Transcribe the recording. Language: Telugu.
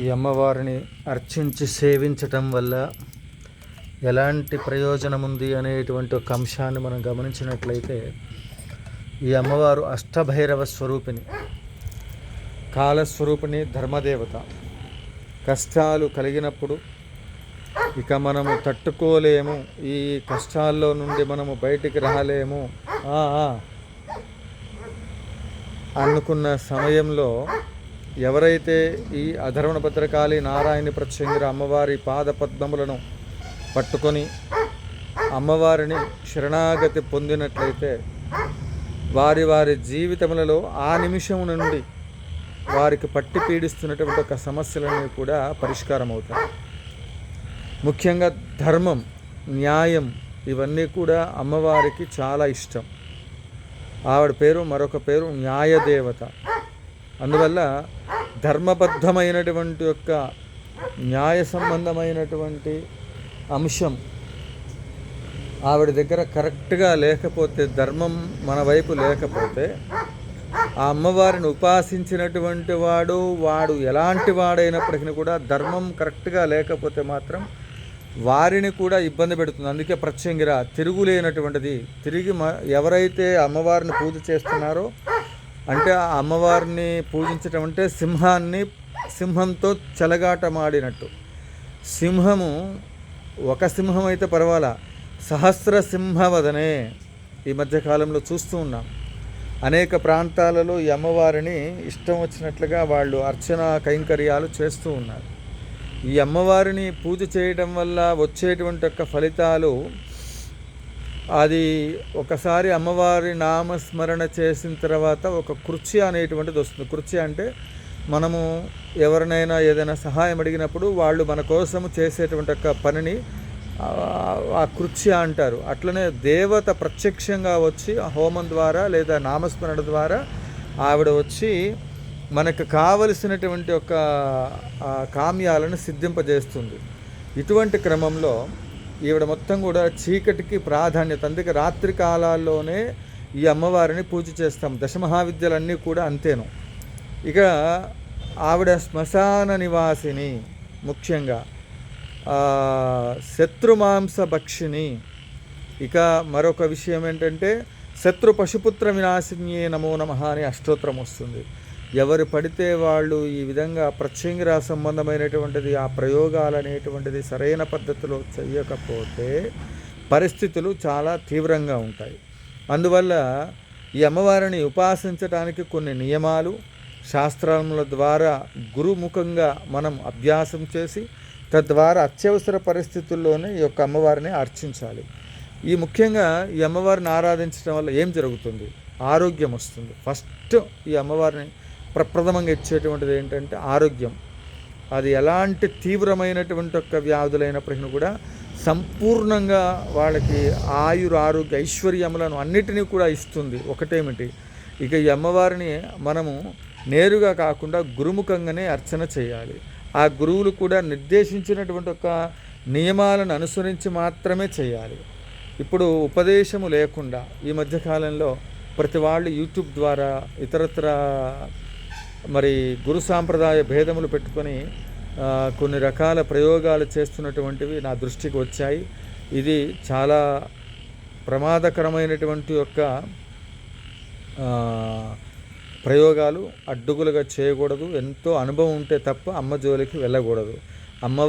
ఈ అమ్మవారిని అర్చించి సేవించటం వల్ల ఎలాంటి ప్రయోజనం ఉంది అనేటువంటి ఒక అంశాన్ని మనం గమనించినట్లయితే, ఈ అమ్మవారు అష్టభైరవ స్వరూపిణి, కాలస్వరూపిణి, ధర్మదేవత. కష్టాలు కలిగినప్పుడు ఇక మనము తట్టుకోలేము, ఈ కష్టాల్లో నుండి మనము బయటికి రాలేము అనుకున్న సమయంలో ఎవరైతే ఈ అధర్వణ భద్రకాళి నారాయణి ప్రత్యంగిర అమ్మవారి పాద పద్మములను పట్టుకొని అమ్మవారిని శరణాగతి పొందినట్లయితే వారి వారి జీవితములలో ఆ నిమిషం నుండి వారికి పట్టి పీడిస్తున్నటువంటి ఒక సమస్యలన్నీ కూడా పరిష్కారం అవుతాయి. ముఖ్యంగా ధర్మం, న్యాయం ఇవన్నీ కూడా అమ్మవారికి చాలా ఇష్టం. ఆవిడ పేరు, మరొక పేరు న్యాయదేవత. అందువల్ల ధర్మబద్ధమైనటువంటి యొక్క న్యాయ సంబంధమైనటువంటి అంశం ఆవిడ దగ్గర కరెక్ట్గా లేకపోతే, ధర్మం మన వైపు లేకపోతే, ఆ అమ్మవారిని ఉపాసించినటువంటి వాడు ఎలాంటి వాడైనప్పటికీ కూడా ధర్మం కరెక్ట్గా లేకపోతే మాత్రం వారిని కూడా ఇబ్బంది పెడుతుంది. అందుకే ప్రత్యంగిర తిరుగులేనటువంటిది. తిరిగి ఎవరైతే అమ్మవారిని పూజ చేస్తున్నారో, అంటే ఆ అమ్మవారిని పూజించటం అంటే సింహంతో చెలగాటమాడినట్టు. సింహము ఒక సింహం అయితే పర్వాలా, సహస్ర సింహవదనే ఈ మధ్యకాలంలో చూస్తూ ఉన్నాం. అనేక ప్రాంతాలలో ఈ అమ్మవారిని ఇష్టం వచ్చినట్లుగా వాళ్ళు అర్చన కైంకర్యాలు చేస్తూ ఉన్నారు. ఈ అమ్మవారిని పూజ చేయడం వల్ల వచ్చేటువంటి యొక్క ఫలితాలు, అది ఒకసారి అమ్మవారి నామస్మరణ చేసిన తర్వాత ఒక కృత్య అనేటువంటిది వస్తుంది. కృత్య అంటే మనము ఎవరినైనా ఏదైనా సహాయం అడిగినప్పుడు వాళ్ళు మన కోసం చేసేటువంటి యొక్క పనిని ఆ కృత్య అంటారు. అట్లనే దేవత ప్రత్యక్షంగా వచ్చి ఆ హోమం ద్వారా లేదా నామస్మరణ ద్వారా ఆవిడ వచ్చి మనకు కావలసినటువంటి ఒక కామ్యాలను సిద్ధింపజేస్తుంది. ఇటువంటి క్రమంలో ఈవిడ మొత్తం కూడా చీకటికి ప్రాధాన్యత. అందుకే రాత్రి కాలాల్లోనే ఈ అమ్మవారిని పూజ చేస్తాం. దశమహావిద్యలన్నీ కూడా అంతేను. ఇక ఆవిడ శ్మశాన నివాసిని, ముఖ్యంగా శత్రుమాంస భక్షిణి. ఇక మరొక విషయం ఏంటంటే, శత్రు పశుపుత్ర వినాశిన్యే నమో నమః అని అష్టోత్తరం వస్తుంది. ఎవరు పడితే వాళ్ళు ఈ విధంగా ప్రత్యంగిర సంబంధమైనటువంటిది ఆ ప్రయోగాలు అనేటువంటిది సరైన పద్ధతిలో చేయకపోతే పరిస్థితులు చాలా తీవ్రంగా ఉంటాయి. అందువల్ల ఈ అమ్మవారిని ఉపాసించడానికి కొన్ని నియమాలు, శాస్త్రముల ద్వారా గురుముఖంగా మనం అభ్యాసం చేసి తద్వారా అత్యవసర పరిస్థితుల్లోనే ఈ యొక్క అమ్మవారిని అర్చించాలి. ఈ ముఖ్యంగా ఈ అమ్మవారిని ఆరాధించడం వల్ల ఏం జరుగుతుంది? ఆరోగ్యం వస్తుంది. ఫస్ట్ ఈ అమ్మవారిని ప్రప్రథమంగా ఇచ్చేటువంటిది ఏంటంటే ఆరోగ్యం. అది ఎలాంటి తీవ్రమైనటువంటి యొక్క వ్యాధులైనప్పటికీ కూడా సంపూర్ణంగా వాళ్ళకి ఆరోగ్య ఐశ్వర్యములను అన్నిటినీ కూడా ఇస్తుంది. ఒకటేమిటి, ఇక ఈ అమ్మవారిని మనము నేరుగా కాకుండా గురుముఖంగానే అర్చన చేయాలి. ఆ గురువులు కూడా నిర్దేశించినటువంటి ఒక నియమాలను అనుసరించి మాత్రమే చేయాలి. ఇప్పుడు ఉపదేశము లేకుండా ఈ మధ్యకాలంలో ప్రతి వాళ్ళు యూట్యూబ్ ద్వారా ఇతరత్ర మరి గురు సాంప్రదాయ భేదములు పెట్టుకొని కొన్ని రకాల ప్రయోగాలు చేస్తున్నటువంటివి నా దృష్టికి వచ్చాయి. ఇది చాలా ప్రమాదకరమైనటువంటి యొక్క ప్రయోగాలు. అడ్డుగులుగా చేయకూడదు. ఎంతో అనుభవం ఉంటే తప్ప అమ్మ జోలికి వెళ్ళకూడదు. అమ్మ